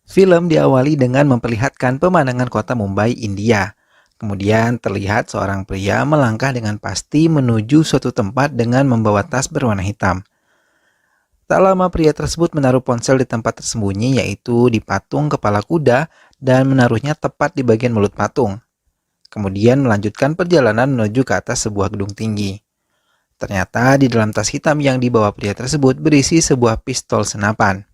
Film diawali dengan memperlihatkan pemandangan kota Mumbai, India. Kemudian terlihat seorang pria melangkah dengan pasti menuju suatu tempat dengan membawa tas berwarna hitam. Tak lama pria tersebut menaruh ponsel di tempat tersembunyi, yaitu di patung kepala kuda, dan menaruhnya tepat di bagian mulut patung. Kemudian melanjutkan perjalanan menuju ke atas sebuah gedung tinggi. Ternyata di dalam tas hitam yang dibawa pria tersebut berisi sebuah pistol senapan.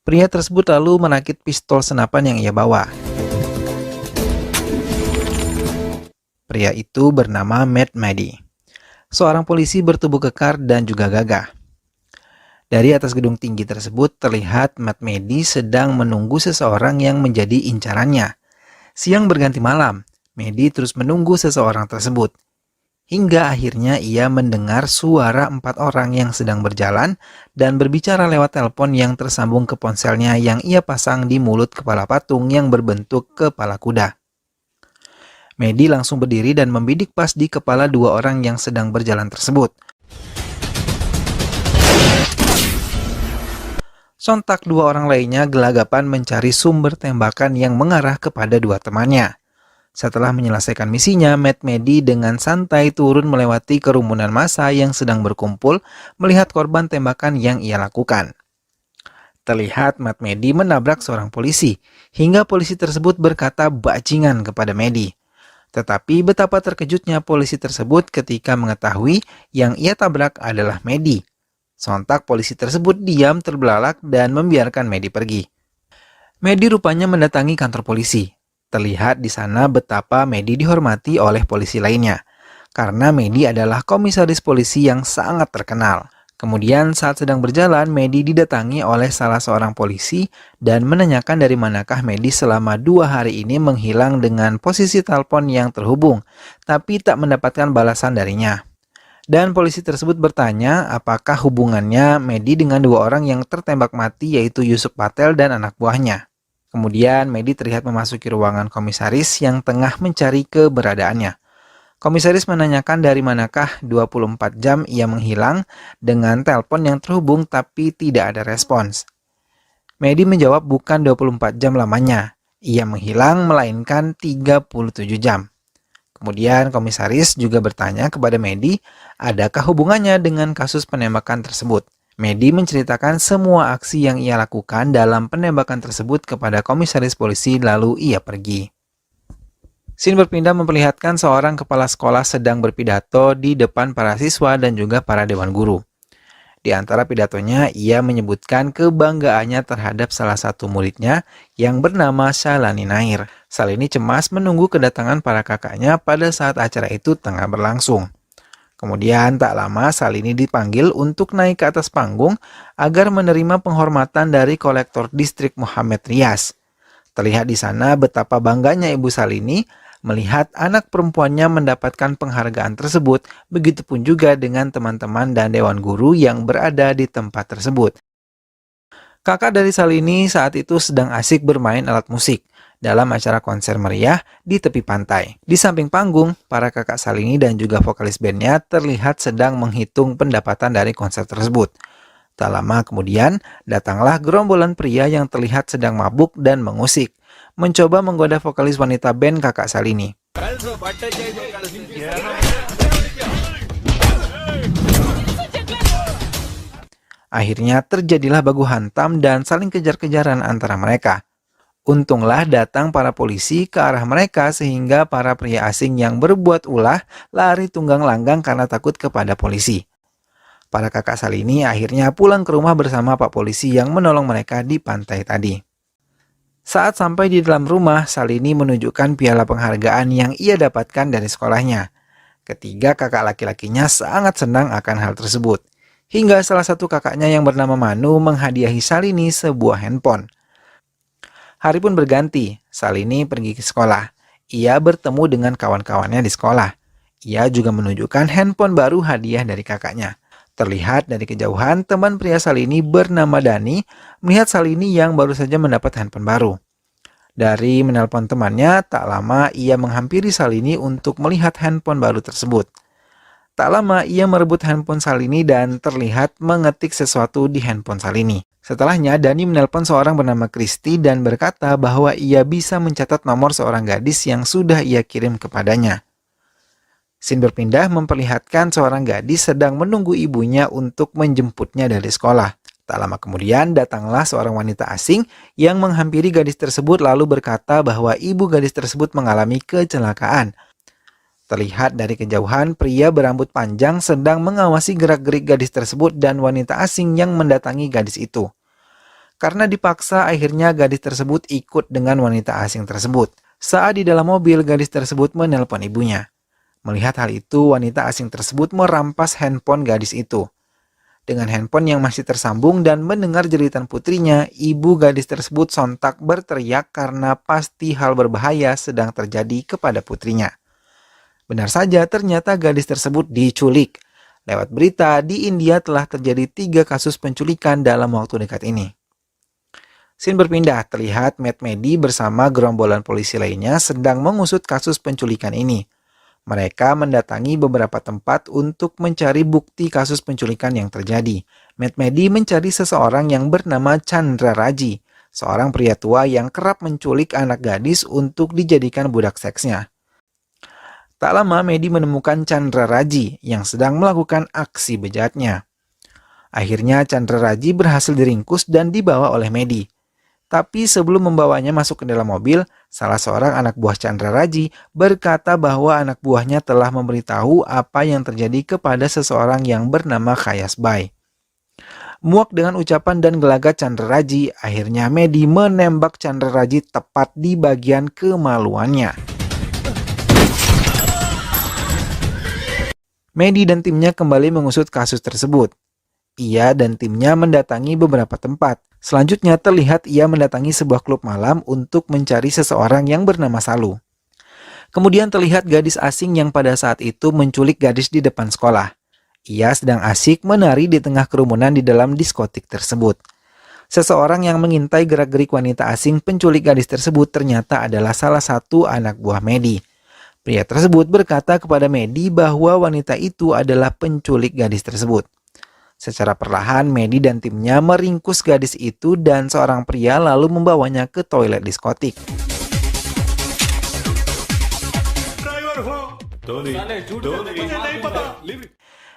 Pria tersebut lalu merakit pistol senapan yang ia bawa. Pria itu bernama Matt Madi, seorang polisi bertubuh kekar dan juga gagah. Dari atas gedung tinggi tersebut terlihat Matt Madi sedang menunggu seseorang yang menjadi incarannya. Siang berganti malam, Madi terus menunggu seseorang tersebut. Hingga akhirnya ia mendengar suara 4 orang yang sedang berjalan dan berbicara lewat telepon yang tersambung ke ponselnya yang ia pasang di mulut kepala patung yang berbentuk kepala kuda. Madi langsung berdiri dan membidik pas di kepala 2 orang yang sedang berjalan tersebut. Sontak 2 orang lainnya gelagapan mencari sumber tembakan yang mengarah kepada 2 temannya. Setelah menyelesaikan misinya, Matt Madi dengan santai turun melewati kerumunan massa yang sedang berkumpul melihat korban tembakan yang ia lakukan. Terlihat Matt Madi menabrak seorang polisi, hingga polisi tersebut berkata bajingan kepada Madi. Tetapi betapa terkejutnya polisi tersebut ketika mengetahui yang ia tabrak adalah Madi. Sontak polisi tersebut diam terbelalak dan membiarkan Madi pergi. Madi rupanya mendatangi kantor polisi. Terlihat di sana betapa Madi dihormati oleh polisi lainnya, karena Madi adalah komisaris polisi yang sangat terkenal. Kemudian saat sedang berjalan, Madi didatangi oleh salah seorang polisi dan menanyakan dari manakah Madi selama 2 hari ini menghilang dengan posisi telepon yang terhubung, tapi tak mendapatkan balasan darinya. Dan polisi tersebut bertanya apakah hubungannya Madi dengan 2 orang yang tertembak mati, yaitu Yusuf Patel dan anak buahnya. Kemudian Madi terlihat memasuki ruangan komisaris yang tengah mencari keberadaannya. Komisaris menanyakan dari manakah 24 jam ia menghilang dengan telepon yang terhubung tapi tidak ada respons. Madi menjawab bukan 24 jam lamanya, ia menghilang melainkan 37 jam. Kemudian komisaris juga bertanya kepada Madi, adakah hubungannya dengan kasus penembakan tersebut. Madi menceritakan semua aksi yang ia lakukan dalam penembakan tersebut kepada komisaris polisi lalu ia pergi. Scene berpindah memperlihatkan seorang kepala sekolah sedang berpidato di depan para siswa dan juga para dewan guru. Di antara pidatonya, ia menyebutkan kebanggaannya terhadap salah satu muridnya yang bernama Shalini Nair. Shalini cemas menunggu kedatangan para kakaknya pada saat acara itu tengah berlangsung. Kemudian tak lama Shalini dipanggil untuk naik ke atas panggung agar menerima penghormatan dari kolektor distrik Muhammad Riaz. Terlihat di sana betapa bangganya Ibu Shalini melihat anak perempuannya mendapatkan penghargaan tersebut, begitupun juga dengan teman-teman dan dewan guru yang berada di tempat tersebut. Kakak dari Shalini saat itu sedang asik bermain alat musik dalam acara konser meriah di tepi pantai. Di samping panggung, para kakak Shalini dan juga vokalis bandnya terlihat sedang menghitung pendapatan dari konser tersebut. Tak lama kemudian, datanglah gerombolan pria yang terlihat sedang mabuk dan mengusik, mencoba menggoda vokalis wanita band kakak Shalini. Akhirnya terjadilah baku hantam dan saling kejar-kejaran antara mereka. Untunglah datang para polisi ke arah mereka sehingga para pria asing yang berbuat ulah lari tunggang langgang karena takut kepada polisi. Para kakak Shalini akhirnya pulang ke rumah bersama Pak Polisi yang menolong mereka di pantai tadi. Saat sampai di dalam rumah, Shalini menunjukkan piala penghargaan yang ia dapatkan dari sekolahnya. Ketiga kakak laki-lakinya sangat senang akan hal tersebut. Hingga salah satu kakaknya yang bernama Manu menghadiahi Shalini sebuah handphone. Hari pun berganti, Shalini pergi ke sekolah. Ia bertemu dengan kawan-kawannya di sekolah. Ia juga menunjukkan handphone baru hadiah dari kakaknya. Terlihat dari kejauhan, teman pria Shalini bernama Dani melihat Shalini yang baru saja mendapat handphone baru. Dari menelpon temannya, tak lama ia menghampiri Shalini untuk melihat handphone baru tersebut. Tak lama ia merebut handphone Shalini dan terlihat mengetik sesuatu di handphone Shalini. Setelahnya, Dani menelpon seorang bernama Kristi dan berkata bahwa ia bisa mencatat nomor seorang gadis yang sudah ia kirim kepadanya. Scene berpindah memperlihatkan seorang gadis sedang menunggu ibunya untuk menjemputnya dari sekolah. Tak lama kemudian, datanglah seorang wanita asing yang menghampiri gadis tersebut lalu berkata bahwa ibu gadis tersebut mengalami kecelakaan. Terlihat dari kejauhan, pria berambut panjang sedang mengawasi gerak-gerik gadis tersebut dan wanita asing yang mendatangi gadis itu. Karena dipaksa, akhirnya gadis tersebut ikut dengan wanita asing tersebut. Saat di dalam mobil, gadis tersebut menelpon ibunya. Melihat hal itu, wanita asing tersebut merampas handphone gadis itu. Dengan handphone yang masih tersambung dan mendengar jeritan putrinya, ibu gadis tersebut sontak berteriak karena pasti hal berbahaya sedang terjadi kepada putrinya. Benar saja, ternyata gadis tersebut diculik. Lewat berita, di India telah terjadi 3 kasus penculikan dalam waktu dekat ini. Scene berpindah, terlihat Matt Medi bersama gerombolan polisi lainnya sedang mengusut kasus penculikan ini. Mereka mendatangi beberapa tempat untuk mencari bukti kasus penculikan yang terjadi. Matt Medi mencari seseorang yang bernama Chandra Raji, seorang pria tua yang kerap menculik anak gadis untuk dijadikan budak seksnya. Tak lama, Medi menemukan Chandra Raji yang sedang melakukan aksi bejatnya. Akhirnya Chandra Raji berhasil diringkus dan dibawa oleh Medi. Tapi sebelum membawanya masuk ke dalam mobil, salah seorang anak buah Chandra Raji berkata bahwa anak buahnya telah memberitahu apa yang terjadi kepada seseorang yang bernama Kayas Bai. Muak dengan ucapan dan gelagat Chandra Raji, akhirnya Medi menembak Chandra Raji tepat di bagian kemaluannya. Medi dan timnya kembali mengusut kasus tersebut. Ia dan timnya mendatangi beberapa tempat. Selanjutnya terlihat ia mendatangi sebuah klub malam untuk mencari seseorang yang bernama Salu. Kemudian terlihat gadis asing yang pada saat itu menculik gadis di depan sekolah. Ia sedang asik menari di tengah kerumunan di dalam diskotik tersebut. Seseorang yang mengintai gerak-gerik wanita asing penculik gadis tersebut ternyata adalah salah satu anak buah Medi. Pria tersebut berkata kepada Medi bahwa wanita itu adalah penculik gadis tersebut. Secara perlahan, Medi dan timnya meringkus gadis itu dan seorang pria lalu membawanya ke toilet diskotik.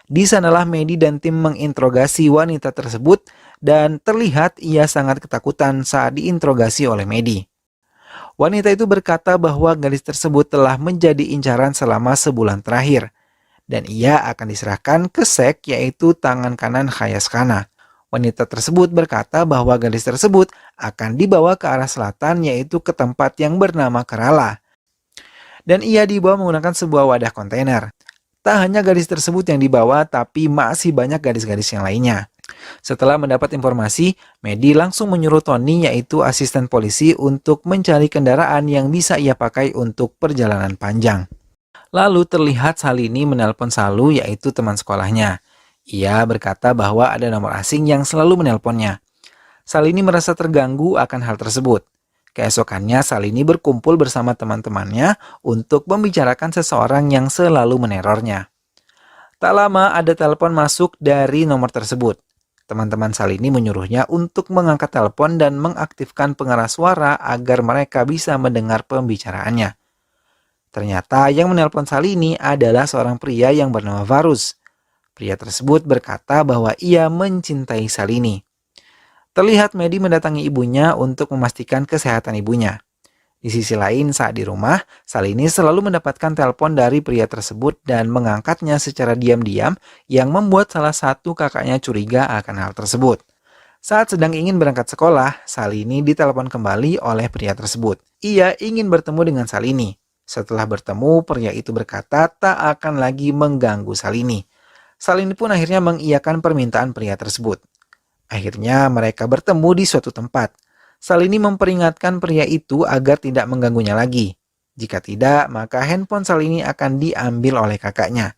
Di sanalah Medi dan tim menginterogasi wanita tersebut dan terlihat ia sangat ketakutan saat diinterogasi oleh Medi. Wanita itu berkata bahwa gadis tersebut telah menjadi incaran selama sebulan terakhir. Dan ia akan diserahkan ke Sek, yaitu tangan kanan Khayas Khana. Wanita tersebut berkata bahwa gadis tersebut akan dibawa ke arah selatan, yaitu ke tempat yang bernama Kerala. Dan ia dibawa menggunakan sebuah wadah kontainer. Tak hanya gadis tersebut yang dibawa, tapi masih banyak gadis-gadis yang lainnya. Setelah mendapat informasi, Medi langsung menyuruh Tony, yaitu asisten polisi, untuk mencari kendaraan yang bisa ia pakai untuk perjalanan panjang. Lalu terlihat Salini menelpon Salu, yaitu teman sekolahnya. Ia berkata bahwa ada nomor asing yang selalu menelponnya. Salini merasa terganggu akan hal tersebut. Keesokannya Salini berkumpul bersama teman-temannya untuk membicarakan seseorang yang selalu menerornya. Tak lama ada telepon masuk dari nomor tersebut. Teman-teman Salini menyuruhnya untuk mengangkat telepon dan mengaktifkan pengeras suara agar mereka bisa mendengar pembicaraannya. Ternyata yang menelpon Salini adalah seorang pria yang bernama Varus. Pria tersebut berkata bahwa ia mencintai Salini. Terlihat Medi mendatangi ibunya untuk memastikan kesehatan ibunya. Di sisi lain, saat di rumah, Salini selalu mendapatkan telepon dari pria tersebut dan mengangkatnya secara diam-diam yang membuat salah satu kakaknya curiga akan hal tersebut. Saat sedang ingin berangkat sekolah, Salini ditelepon kembali oleh pria tersebut. Ia ingin bertemu dengan Salini. Setelah bertemu, pria itu berkata tak akan lagi mengganggu Salini. Salini pun akhirnya mengiyakan permintaan pria tersebut. Akhirnya mereka bertemu di suatu tempat. Salini memperingatkan pria itu agar tidak mengganggunya lagi. Jika tidak, maka handphone Salini akan diambil oleh kakaknya.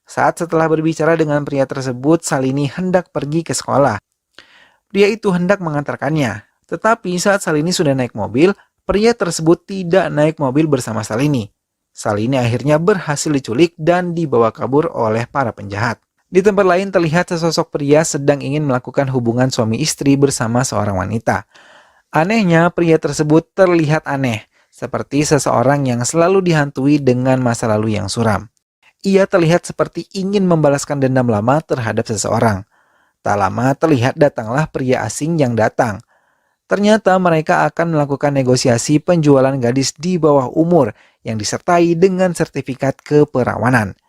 Saat setelah berbicara dengan pria tersebut, Salini hendak pergi ke sekolah. Pria itu hendak mengantarkannya. Tetapi saat Salini sudah naik mobil, pria tersebut tidak naik mobil bersama Salini. Salini akhirnya berhasil diculik dan dibawa kabur oleh para penjahat. Di tempat lain terlihat sesosok pria sedang ingin melakukan hubungan suami istri bersama seorang wanita. Anehnya, pria tersebut terlihat aneh, seperti seseorang yang selalu dihantui dengan masa lalu yang suram. Ia terlihat seperti ingin membalaskan dendam lama terhadap seseorang. Tak lama terlihat datanglah pria asing yang datang. Ternyata mereka akan melakukan negosiasi penjualan gadis di bawah umur yang disertai dengan sertifikat keperawanan.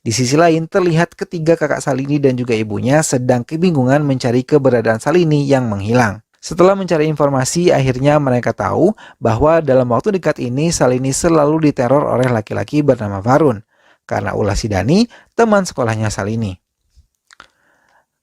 Di sisi lain terlihat ketiga kakak Salini dan juga ibunya sedang kebingungan mencari keberadaan Salini yang menghilang. Setelah mencari informasi, akhirnya mereka tahu bahwa dalam waktu dekat ini Salini selalu diteror oleh laki-laki bernama Varun, karena ulah si Dani, teman sekolahnya Salini.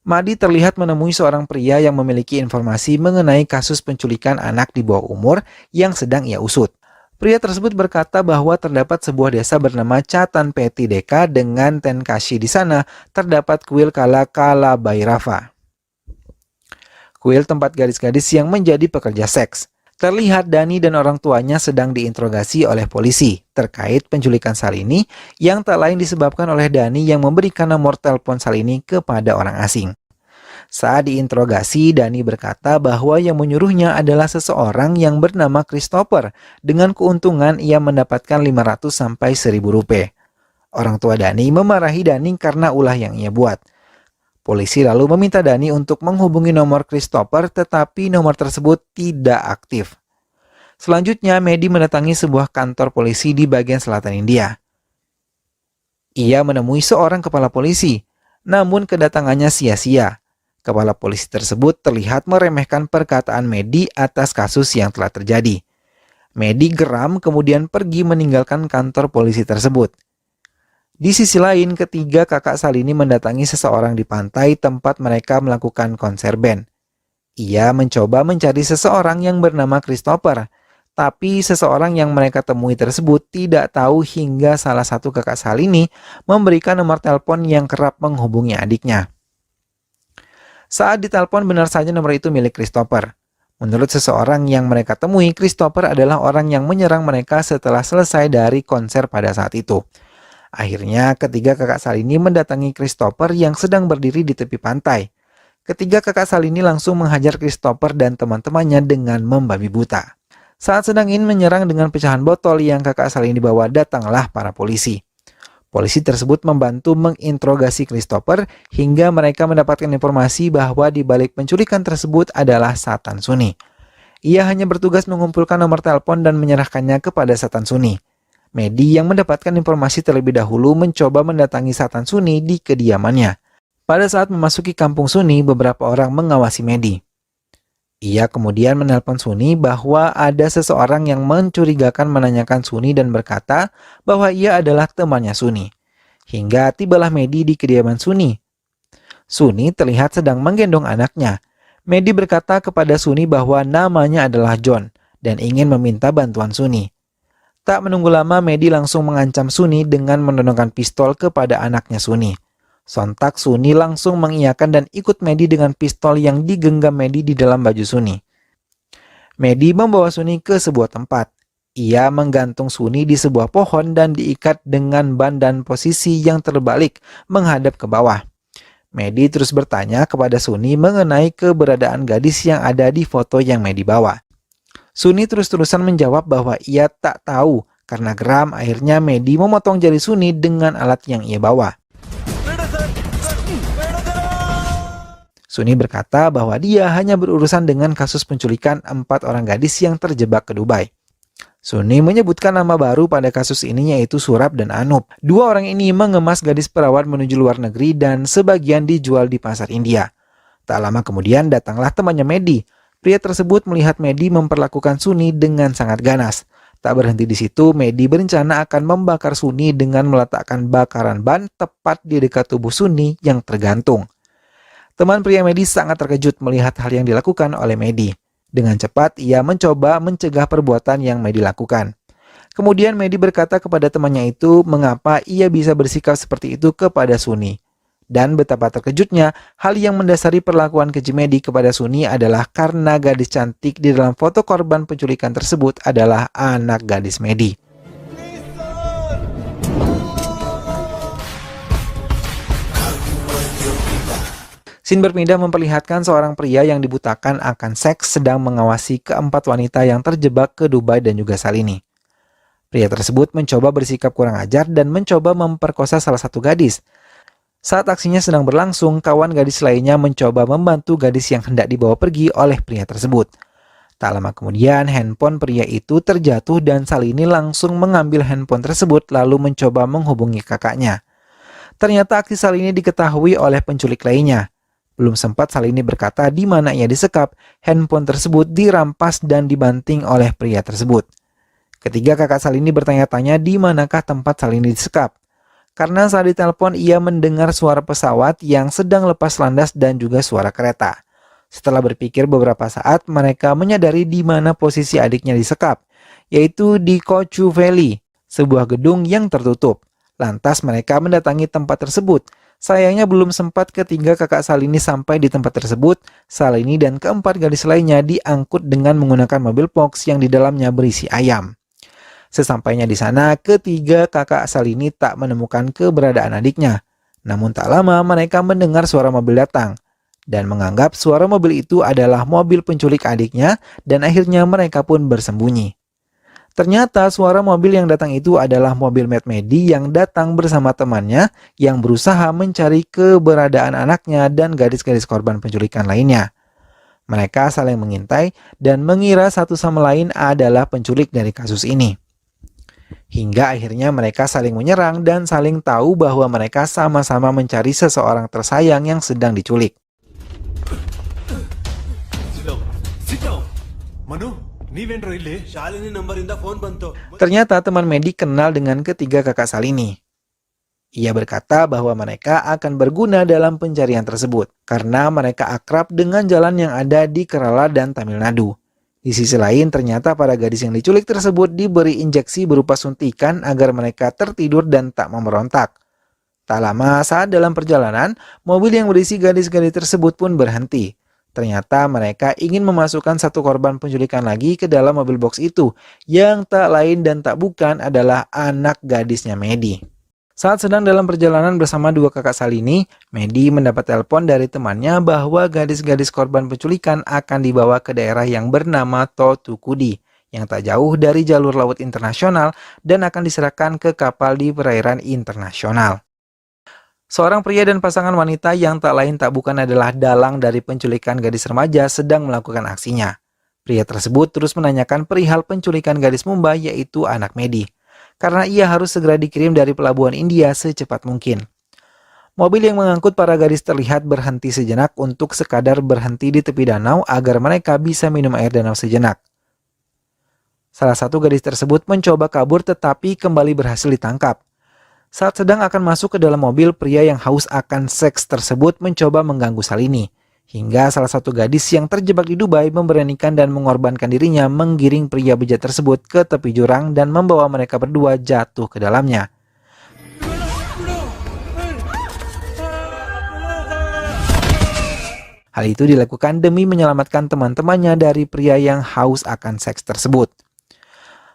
Madi terlihat menemui seorang pria yang memiliki informasi mengenai kasus penculikan anak di bawah umur yang sedang ia usut. Pria tersebut berkata bahwa terdapat sebuah desa bernama Catan Peti Deka dengan Tenkashi di sana terdapat kuil Kala Bairava. Kuil tempat gadis-gadis yang menjadi pekerja seks. Terlihat Dani dan orang tuanya sedang diinterogasi oleh polisi terkait penculikan Salini yang tak lain disebabkan oleh Dani yang memberikan nomor telepon Salini kepada orang asing. Saat diinterogasi, Dani berkata bahwa yang menyuruhnya adalah seseorang yang bernama Christopher dengan keuntungan ia mendapatkan 500 sampai 1000 rupiah. Orang tua Dani memarahi Dani karena ulah yang ia buat. Polisi lalu meminta Dani untuk menghubungi nomor Christopher tetapi nomor tersebut tidak aktif. Selanjutnya, Medi mendatangi sebuah kantor polisi di bagian selatan India. Ia menemui seorang kepala polisi, namun kedatangannya sia-sia. Kepala polisi tersebut terlihat meremehkan perkataan Medi atas kasus yang telah terjadi. Medi geram kemudian pergi meninggalkan kantor polisi tersebut. Di sisi lain, ketiga kakak Salini mendatangi seseorang di pantai tempat mereka melakukan konser band. Ia mencoba mencari seseorang yang bernama Christopher, tapi seseorang yang mereka temui tersebut tidak tahu hingga salah satu kakak Salini memberikan nomor telepon yang kerap menghubungi adiknya. Saat ditelepon benar saja nomor itu milik Christopher. Menurut seseorang yang mereka temui, Christopher adalah orang yang menyerang mereka setelah selesai dari konser pada saat itu. Akhirnya ketiga kakak Salini mendatangi Christopher yang sedang berdiri di tepi pantai. Ketiga kakak Salini langsung menghajar Christopher dan teman-temannya dengan membabi buta. Saat sedang ingin menyerang dengan pecahan botol yang kakak Salini bawa, datanglah para polisi. Polisi tersebut membantu menginterogasi Christopher hingga mereka mendapatkan informasi bahwa di balik penculikan tersebut adalah Satan Suni. Ia hanya bertugas mengumpulkan nomor telepon dan menyerahkannya kepada Satan Suni. Medi yang mendapatkan informasi terlebih dahulu mencoba mendatangi Satan Suni di kediamannya. Pada saat memasuki kampung Suni, beberapa orang mengawasi Medi. Ia kemudian menelpon Suni bahwa ada seseorang yang mencurigakan menanyakan Suni dan berkata bahwa ia adalah temannya Suni. Hingga tibalah Medi di kediaman Suni. Suni terlihat sedang menggendong anaknya. Medi berkata kepada Suni bahwa namanya adalah John dan ingin meminta bantuan Suni. Tak menunggu lama, Medi langsung mengancam Suni dengan menodongkan pistol kepada anaknya Suni. Sontak Suni langsung mengiyakan dan ikut Medi dengan pistol yang digenggam Medi di dalam baju Suni. Medi membawa Suni ke sebuah tempat. Ia menggantung Suni di sebuah pohon dan diikat dengan ban dan posisi yang terbalik menghadap ke bawah. Medi terus bertanya kepada Suni mengenai keberadaan gadis yang ada di foto yang Medi bawa. Suni terus-terusan menjawab bahwa ia tak tahu. Karena geram, akhirnya Medi memotong jari Suni dengan alat yang ia bawa. Suni berkata bahwa dia hanya berurusan dengan kasus penculikan 4 orang gadis yang terjebak ke Dubai. Suni menyebutkan nama baru pada kasus ini yaitu Surab dan Anup. 2 orang ini mengemas gadis perawan menuju luar negeri dan sebagian dijual di pasar India. Tak lama kemudian datanglah temannya Medi. Pria tersebut melihat Medi memperlakukan Suni dengan sangat ganas. Tak berhenti di situ, Medi berencana akan membakar Suni dengan meletakkan bakaran ban tepat di dekat tubuh Suni yang tergantung. Teman pria Medi sangat terkejut melihat hal yang dilakukan oleh Medi. Dengan cepat, ia mencoba mencegah perbuatan yang Medi lakukan. Kemudian Medi berkata kepada temannya itu mengapa ia bisa bersikap seperti itu kepada Suni. Dan betapa terkejutnya, hal yang mendasari perlakuan keji Medi kepada Suni adalah karena gadis cantik di dalam foto korban penculikan tersebut adalah anak gadis Medi. Scene berpindah memperlihatkan seorang pria yang dibutakan akan seks sedang mengawasi keempat wanita yang terjebak ke Dubai dan juga Salini. Pria tersebut mencoba bersikap kurang ajar dan mencoba memperkosa salah satu gadis. Saat aksinya sedang berlangsung, kawan gadis lainnya mencoba membantu gadis yang hendak dibawa pergi oleh pria tersebut. Tak lama kemudian, handphone pria itu terjatuh dan Salini langsung mengambil handphone tersebut lalu mencoba menghubungi kakaknya. Ternyata aksi Salini diketahui oleh penculik lainnya. Belum sempat Salini berkata di mana ia disekap, handphone tersebut dirampas dan dibanting oleh pria tersebut. Ketiga kakak Salini bertanya-tanya di manakah tempat Salini disekap. Karena saat ditelepon ia mendengar suara pesawat yang sedang lepas landas dan juga suara kereta. Setelah berpikir beberapa saat, mereka menyadari di mana posisi adiknya disekap, yaitu di Kochu Valley, sebuah gedung yang tertutup. Lantas mereka mendatangi tempat tersebut. Sayangnya belum sempat ketiga kakak Salini sampai di tempat tersebut, Salini dan keempat gadis lainnya diangkut dengan menggunakan mobil box yang di dalamnya berisi ayam. Sesampainya di sana, ketiga kakak Salini tak menemukan keberadaan adiknya. Namun tak lama mereka mendengar suara mobil datang dan menganggap suara mobil itu adalah mobil penculik adiknya dan akhirnya mereka pun bersembunyi. Ternyata suara mobil yang datang itu adalah mobil Matt Medi yang datang bersama temannya yang berusaha mencari keberadaan anaknya dan gadis-gadis korban penculikan lainnya. Mereka saling mengintai dan mengira satu sama lain adalah penculik dari kasus ini. Hingga akhirnya mereka saling menyerang dan saling tahu bahwa mereka sama-sama mencari seseorang tersayang yang sedang diculik. Ternyata teman Medi kenal dengan ketiga kakak Salini. Ia berkata bahwa mereka akan berguna dalam pencarian tersebut karena mereka akrab dengan jalan yang ada di Kerala dan Tamil Nadu. Di sisi lain, ternyata para gadis yang diculik tersebut diberi injeksi berupa suntikan agar mereka tertidur dan tak memberontak. Tak lama saat dalam perjalanan, mobil yang berisi gadis-gadis tersebut pun berhenti. Ternyata mereka ingin memasukkan satu korban penculikan lagi ke dalam mobil box itu, yang tak lain dan tak bukan adalah anak gadisnya Medi. Saat sedang dalam perjalanan bersama dua kakak Salini, Medi mendapat telepon dari temannya bahwa gadis-gadis korban penculikan akan dibawa ke daerah yang bernama Thothukudi, yang tak jauh dari jalur laut internasional dan akan diserahkan ke kapal di perairan internasional. Seorang pria dan pasangan wanita yang tak lain tak bukan adalah dalang dari penculikan gadis remaja sedang melakukan aksinya. Pria tersebut terus menanyakan perihal penculikan gadis Mumbai yaitu anak Medi, karena ia harus segera dikirim dari pelabuhan India secepat mungkin. Mobil yang mengangkut para gadis terlihat berhenti sejenak untuk sekadar berhenti di tepi danau agar mereka bisa minum air danau sejenak. Salah satu gadis tersebut mencoba kabur tetapi kembali berhasil ditangkap. Saat sedang akan masuk ke dalam mobil, pria yang haus akan seks tersebut mencoba mengganggu Salini. Hingga salah satu gadis yang terjebak di Dubai memberanikan dan mengorbankan dirinya menggiring pria bejat tersebut ke tepi jurang dan membawa mereka berdua jatuh ke dalamnya. Hal itu dilakukan demi menyelamatkan teman-temannya dari pria yang haus akan seks tersebut.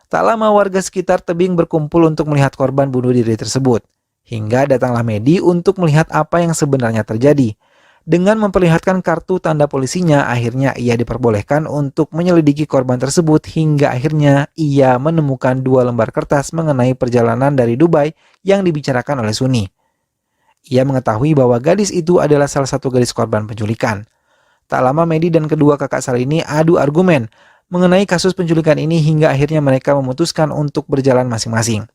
Tak lama warga sekitar tebing berkumpul untuk melihat korban bunuh diri tersebut. Hingga datanglah Medi untuk melihat apa yang sebenarnya terjadi. Dengan memperlihatkan kartu tanda polisinya, akhirnya ia diperbolehkan untuk menyelidiki korban tersebut hingga akhirnya ia menemukan 2 lembar kertas mengenai perjalanan dari Dubai yang dibicarakan oleh Suni. Ia mengetahui bahwa gadis itu adalah salah satu gadis korban penculikan. Tak lama Medi dan kedua kakak Salini adu argumen mengenai kasus penculikan ini hingga akhirnya mereka memutuskan untuk berjalan masing-masing.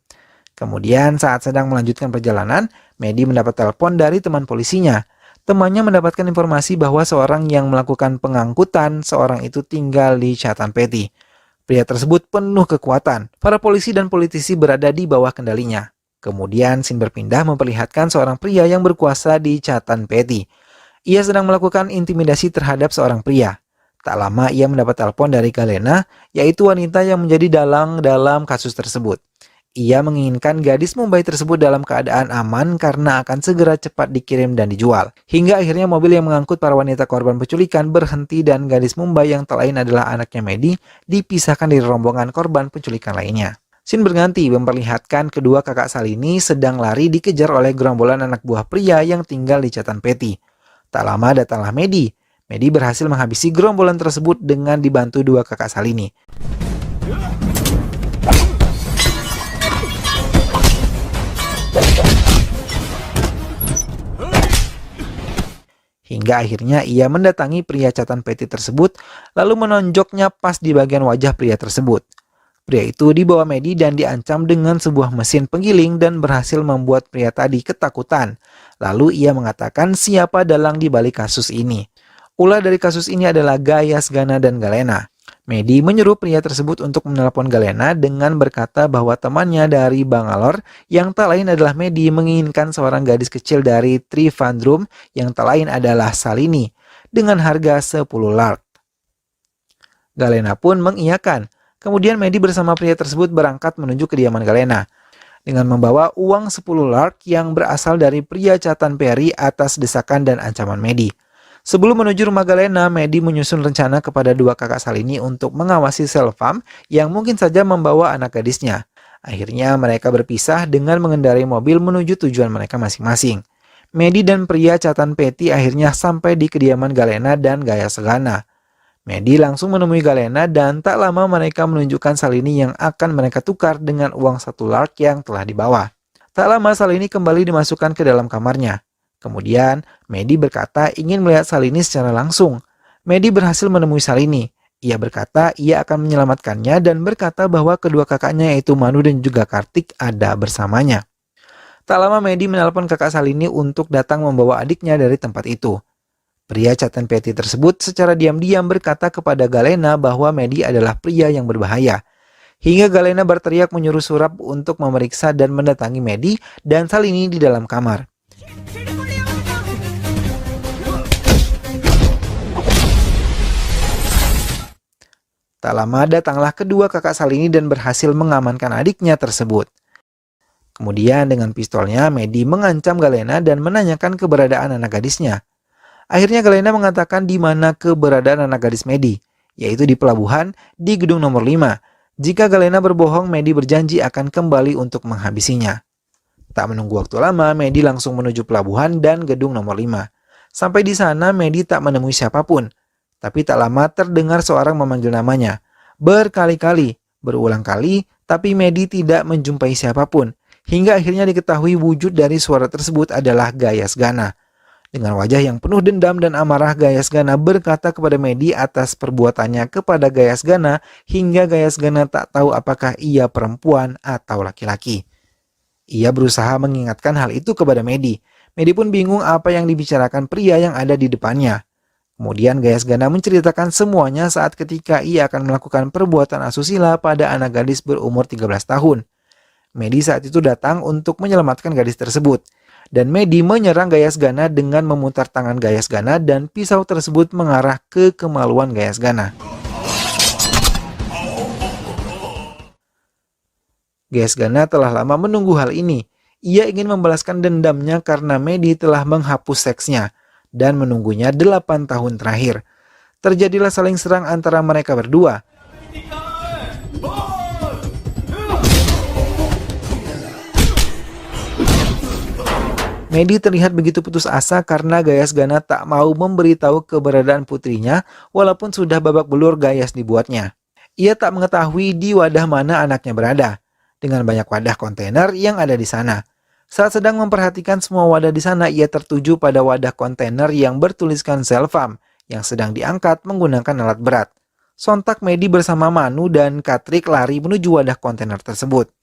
Kemudian saat sedang melanjutkan perjalanan, Medi mendapat telepon dari teman polisinya. Temannya mendapatkan informasi bahwa seorang yang melakukan pengangkutan seorang itu tinggal di Chatanpeti. Pria tersebut penuh kekuatan. Para polisi dan politisi berada di bawah kendalinya. Kemudian scene berpindah memperlihatkan seorang pria yang berkuasa di Chatanpeti. Ia sedang melakukan intimidasi terhadap seorang pria. Tak lama ia mendapat telepon dari Galena, yaitu wanita yang menjadi dalang dalam kasus tersebut. Ia menginginkan gadis Mumbai tersebut dalam keadaan aman karena akan segera cepat dikirim dan dijual. Hingga akhirnya mobil yang mengangkut para wanita korban penculikan berhenti dan gadis Mumbai yang tak lain adalah anaknya Medi dipisahkan dari rombongan korban penculikan lainnya. Scene berganti memperlihatkan kedua kakak Salini sedang lari dikejar oleh gerombolan anak buah pria yang tinggal di Chatanpeti. Tak lama datanglah Medi. Medi berhasil menghabisi gerombolan tersebut dengan dibantu dua kakak Salini. Hingga akhirnya ia mendatangi pria catatan peti tersebut, lalu menonjoknya pas di bagian wajah pria tersebut. Pria itu dibawa Medi dan diancam dengan sebuah mesin penggiling dan berhasil membuat pria tadi ketakutan. Lalu ia mengatakan siapa dalang di balik kasus ini. Ulah dari kasus ini adalah Gayas, Gana, dan Galena. Medi menyuruh pria tersebut untuk menelpon Galena dengan berkata bahwa temannya dari Bangalore yang tak lain adalah Medi menginginkan seorang gadis kecil dari Trivandrum yang tak lain adalah Salini dengan harga 10 lark. Galena pun mengiyakan. Kemudian Medi bersama pria tersebut berangkat menuju kediaman Galena dengan membawa uang 10 lark yang berasal dari pria catatan Perry atas desakan dan ancaman Medi. Sebelum menuju rumah Galena, Medi menyusun rencana kepada dua kakak Salini untuk mengawasi Selvam yang mungkin saja membawa anak gadisnya. Akhirnya mereka berpisah dengan mengendarai mobil menuju tujuan mereka masing-masing. Medi dan pria catatan Peti akhirnya sampai di kediaman Galena dan Gayas, Gana. Medi langsung menemui Galena dan tak lama mereka menunjukkan Salini yang akan mereka tukar dengan uang 1 lark yang telah dibawa. Tak lama Salini kembali dimasukkan ke dalam kamarnya. Kemudian Medi berkata ingin melihat Salini secara langsung. Medi berhasil menemui Salini. Ia berkata ia akan menyelamatkannya dan berkata bahwa kedua kakaknya yaitu Manu dan juga Kartik ada bersamanya. Tak lama Medi menelpon kakak Salini untuk datang membawa adiknya dari tempat itu. Pria catatan Peti tersebut secara diam-diam berkata kepada Galena bahwa Medi adalah pria yang berbahaya. Hingga Galena berteriak menyuruh Surap untuk memeriksa dan mendatangi Medi dan Salini di dalam kamar. Tak lama datanglah kedua kakak Salini dan berhasil mengamankan adiknya tersebut. Kemudian dengan pistolnya Medi mengancam Galena dan menanyakan keberadaan anak gadisnya. Akhirnya Galena mengatakan di mana keberadaan anak gadis Medi, yaitu di pelabuhan di gedung nomor 5. Jika Galena berbohong, Medi berjanji akan kembali untuk menghabisinya. Tak menunggu waktu lama, Medi langsung menuju pelabuhan dan gedung nomor 5. Sampai di sana, Medi tak menemui siapapun. Tapi tak lama terdengar seorang memanggil namanya. Berkali-kali, berulang kali, tapi Medi tidak menjumpai siapapun. Hingga akhirnya diketahui wujud dari suara tersebut adalah Gayas, Gana. Dengan wajah yang penuh dendam dan amarah, Gayas, Gana berkata kepada Medi atas perbuatannya kepada Gayas, Gana hingga Gayas, Gana tak tahu apakah ia perempuan atau laki-laki. Ia berusaha mengingatkan hal itu kepada Medi. Medi pun bingung apa yang dibicarakan pria yang ada di depannya. Kemudian Gayas, Gana menceritakan semuanya saat ketika ia akan melakukan perbuatan asusila pada anak gadis berumur 13 tahun. Medi saat itu datang untuk menyelamatkan gadis tersebut. Dan Medi menyerang Gayas, Gana dengan memutar tangan Gayas, Gana dan pisau tersebut mengarah ke kemaluan Gayas, Gana. Gayas, Gana telah lama menunggu hal ini. Ia ingin membalaskan dendamnya karena Medi telah menghapus seksnya dan menunggunya 8 tahun terakhir. Terjadilah saling serang antara mereka berdua. Medi terlihat begitu putus asa karena Gayas, Gana tak mau memberitahu keberadaan putrinya walaupun sudah babak belur Gayas dibuatnya. Ia tak mengetahui di wadah mana anaknya berada, dengan banyak wadah kontainer yang ada di sana. Saat sedang memperhatikan semua wadah di sana, ia tertuju pada wadah kontainer yang bertuliskan Selvam yang sedang diangkat menggunakan alat berat. Sontak Medi bersama Manu dan Katrik lari menuju wadah kontainer tersebut.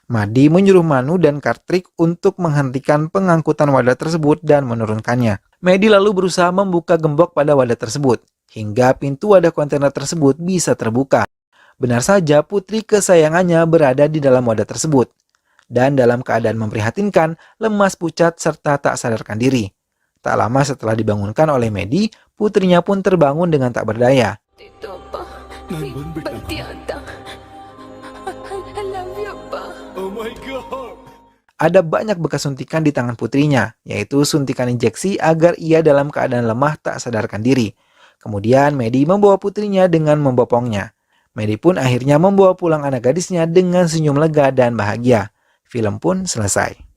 Madi menyuruh Manu dan Kartrik untuk menghentikan pengangkutan wadah tersebut dan menurunkannya. Medi lalu berusaha membuka gembok pada wadah tersebut, hingga pintu wadah kontainer tersebut bisa terbuka. Benar saja putri kesayangannya berada di dalam wadah tersebut. Dan dalam keadaan memprihatinkan, lemas pucat serta tak sadarkan diri. Tak lama setelah dibangunkan oleh Medi, putrinya pun terbangun dengan tak berdaya. Ada banyak bekas suntikan di tangan putrinya, yaitu suntikan injeksi agar ia dalam keadaan lemah tak sadarkan diri. Kemudian Medi membawa putrinya dengan membopongnya. Medi pun akhirnya membawa pulang anak gadisnya dengan senyum lega dan bahagia. Film pun selesai.